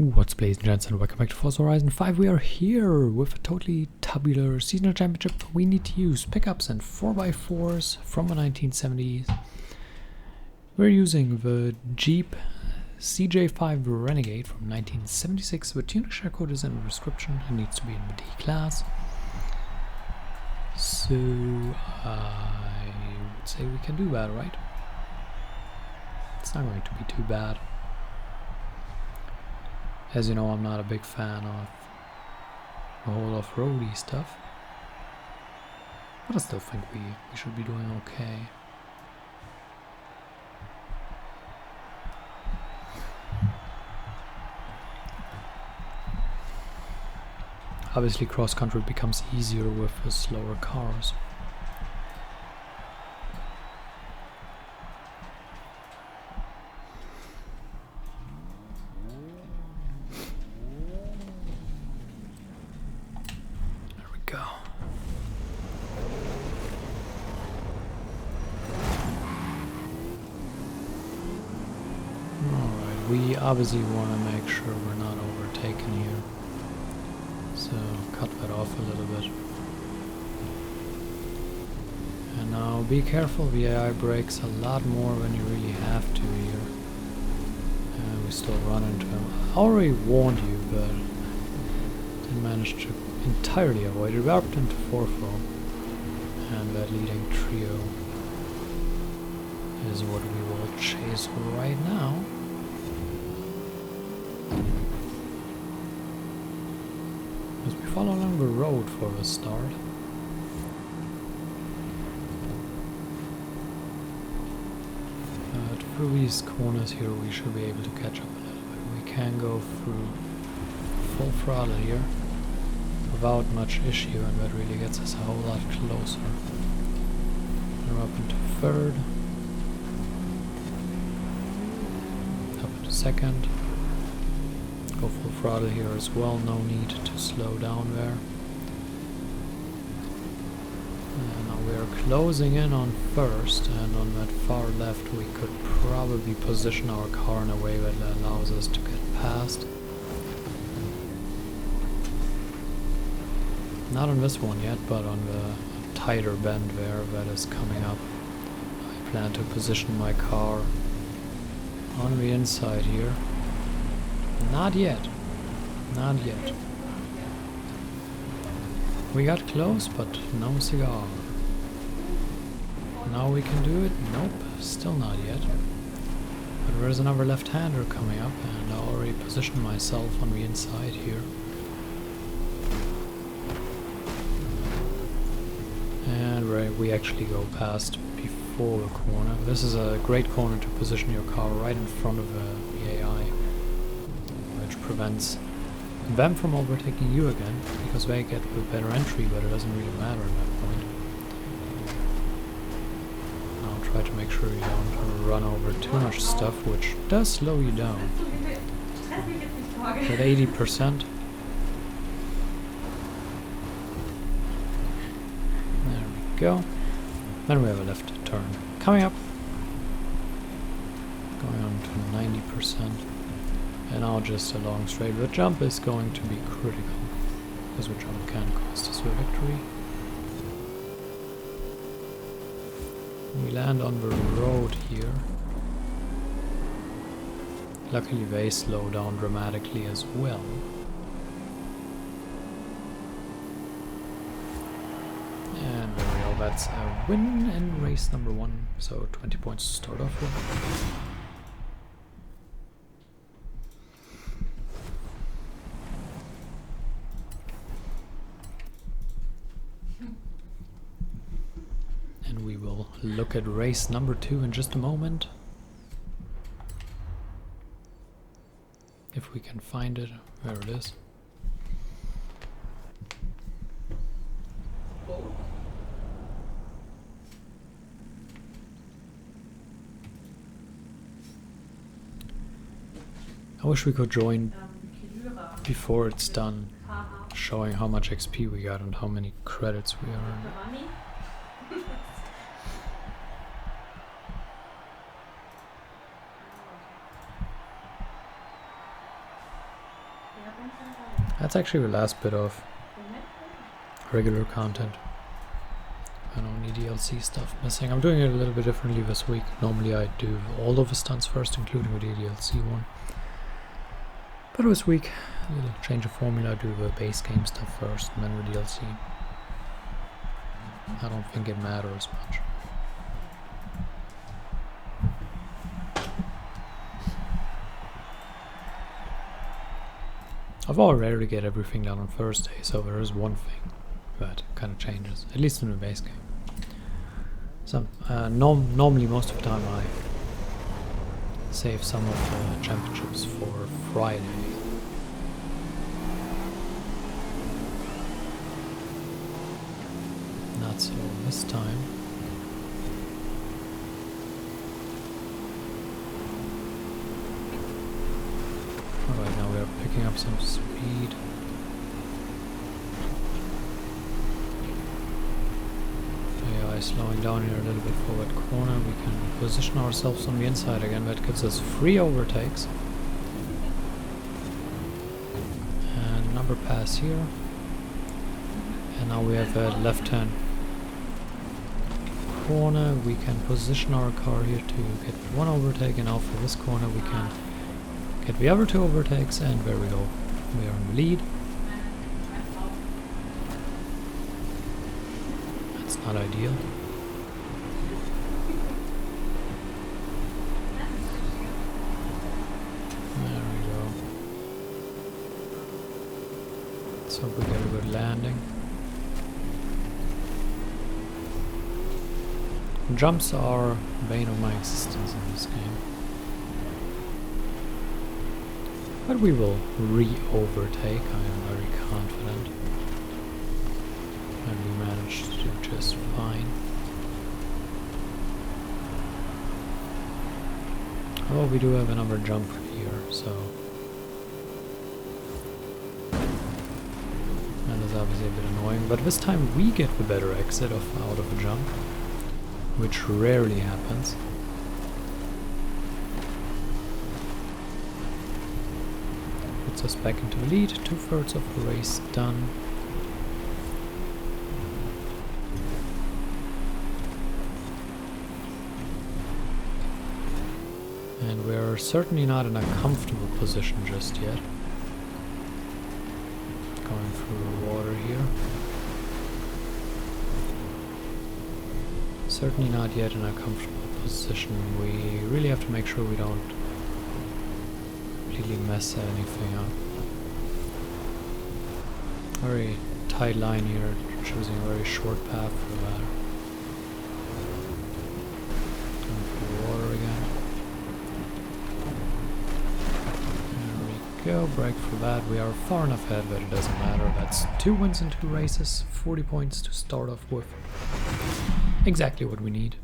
What's up, ladies and gents, and welcome back to Forza Horizon 5. We are here with a totally tabular seasonal championship. We need to use pickups and 4x4s from the 1970s. We're using the Jeep CJ5 Renegade from 1976. The tuning share code is in the description. It needs to be in the D class. So I would say we can do that, right? It's not going to be too bad. As you know, I'm not a big fan of the whole off-roady stuff, but I still think we should be doing okay. Obviously, cross-country becomes easier with the slower cars. We obviously want to make sure we're not overtaken here, so cut that off a little bit. And now be careful, the AI brakes a lot more than you really have to here. And we still run into him. I already warned you, but didn't manage to entirely avoid it. We upped into 4th row, and that leading trio is what we will chase right now. As we follow along the road for the start. Through these corners here we should be able to catch up a little bit. We can go through full throttle here without much issue, and that really gets us a whole lot closer. We're up into 3rd, up into 2nd. Go full throttle here as well, no need to slow down there. And now we are closing in on 1st, and on that far left we could probably position our car in a way that allows us to get past. Not on this one yet, but on the tighter bend there that is coming up. I plan to position my car on the inside here. Not yet. Not yet. We got close, but no cigar. Now we can do it? Nope, still not yet. But there's another left-hander coming up, and I already positioned myself on the inside here. And we actually go past before the corner. This is a great corner to position your car right in front of the AI. Prevents them from overtaking you again, because they get the better entry, but it doesn't really matter at that point. Now try to make sure you don't run over too much stuff, which does slow you down. At 80%. There we go. Then we have a left turn coming up. Going on to 90%. And now just a long straight. The jump is going to be critical, because the jump can cost us the victory. We land on the road here. Luckily they slow down dramatically as well. And there we go, that's a win in race number 1, so 20 points to start off with. We will look at race number 2 in just a moment. If we can find it. There it is. I wish we could join before it's done, showing how much XP we got and how many credits we earned. That's actually the last bit of regular content. I don't need DLC stuff missing. I'm doing it a little bit differently this week. Normally I do all of the stunts first, including the DLC one. But this week, a little change of formula. I do the base game stuff first and then the DLC. I don't think it matters much. I've already get everything done on Thursday, so there is one thing that kind of changes, at least in the base game. So normally most of the time I save some of the championships for Friday. Not so this time. Alright, now we are picking up some speed. AI slowing down here a little bit for that corner. We can position ourselves on the inside again. That gives us 3 overtakes. And number pass here. And now we have a left-hand corner. We can position our car here to get 1 overtake, and now for this corner we can get the other 2 overtakes, and there we go. We are in the lead. That's not ideal. There we go. So we get a good landing. Jumps are the bane of my existence in this game. But we will re-overtake, I am very confident. And we managed to do just fine. Although we do have another jump here, so... that is obviously a bit annoying, but this time we get the better exit out of a jump, which rarely happens. Puts us back into the lead, 2/3 of the race done. And we're certainly not in a comfortable position just yet. Going through the water here. Certainly not yet in a comfortable position. We really have to make sure we don't completely mess anything up. Very tight line here, choosing a very short path for that. Going for the water again. There we go, brake for that. We are far enough ahead that it doesn't matter. That's 2 wins in 2 races, 40 points to start off with. Exactly what we need.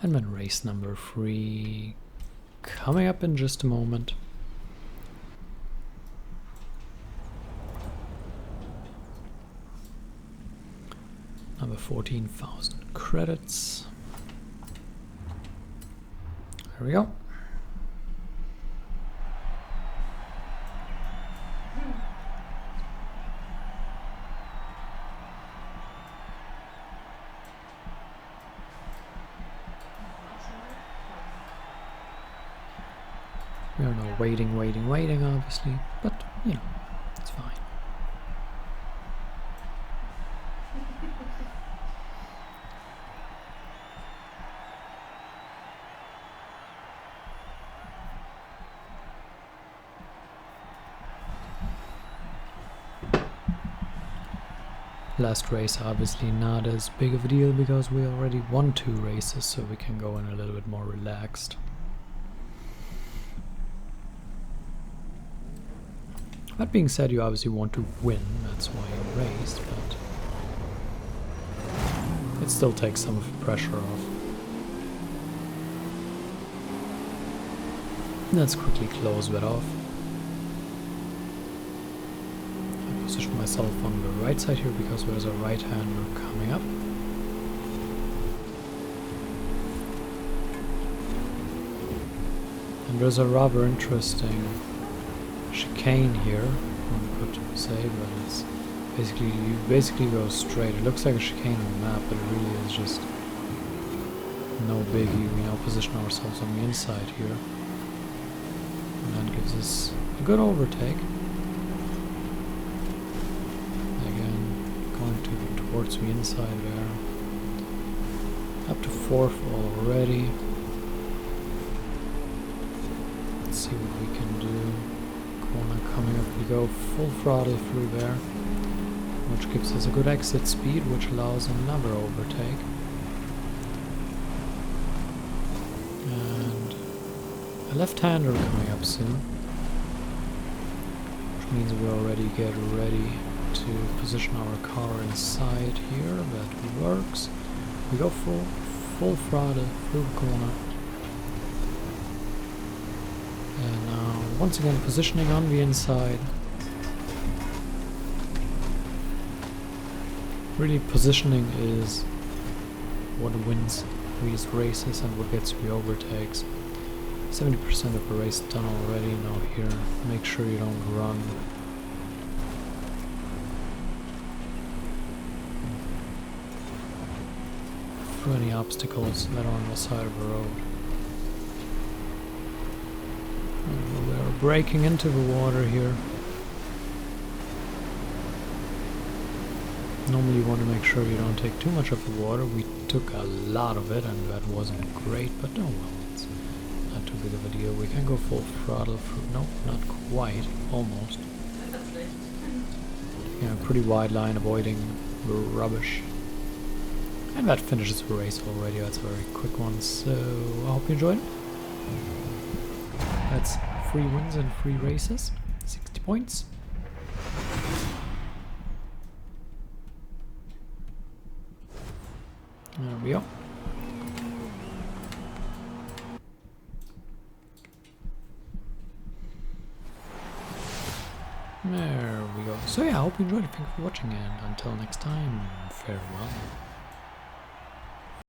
And then race number 3 coming up in just a moment. Number 14,000 credits. There we go. We are now waiting, obviously, but, you know, it's fine. Last race obviously not as big of a deal because we already won 2 races, so we can go in a little bit more relaxed. That being said, you obviously want to win, that's why you raced, but it still takes some of the pressure off. Let's quickly close that off. position myself on the right side here because there's a right-hander coming up. And there's a rather interesting chicane here, one could say, but it's basically, you basically go straight. It looks like a chicane on the map, but it really is just no biggie. We now position ourselves on the inside here, and that gives us a good overtake. Again, going towards the inside there. Up to 4th already. Let's see what we can do. Corner coming up, we go full throttle through there, which gives us a good exit speed, which allows another overtake. And a left-hander coming up soon, which means we already get ready to position our car inside here. That works. We go full throttle through the corner. And now, once again, positioning on the inside. Really, positioning is what wins these races and what gets the overtakes. 70% of the race done already. Now here, make sure you don't run. Through any obstacles that are on the side of the road. We're breaking into the water here. Normally you want to make sure you don't take too much of the water. We took a lot of it and that wasn't great, but oh well, it's not too big of a deal. We can go full throttle through. No, not quite. Almost. Yeah, pretty wide line, avoiding the rubbish. And that finishes the race already. That's a very quick one, so I hope you enjoyed it. That's 3 wins and 3 races, 60 points. There we go. There we go. So yeah, I hope you enjoyed it. Thank you for watching, and until next time, farewell.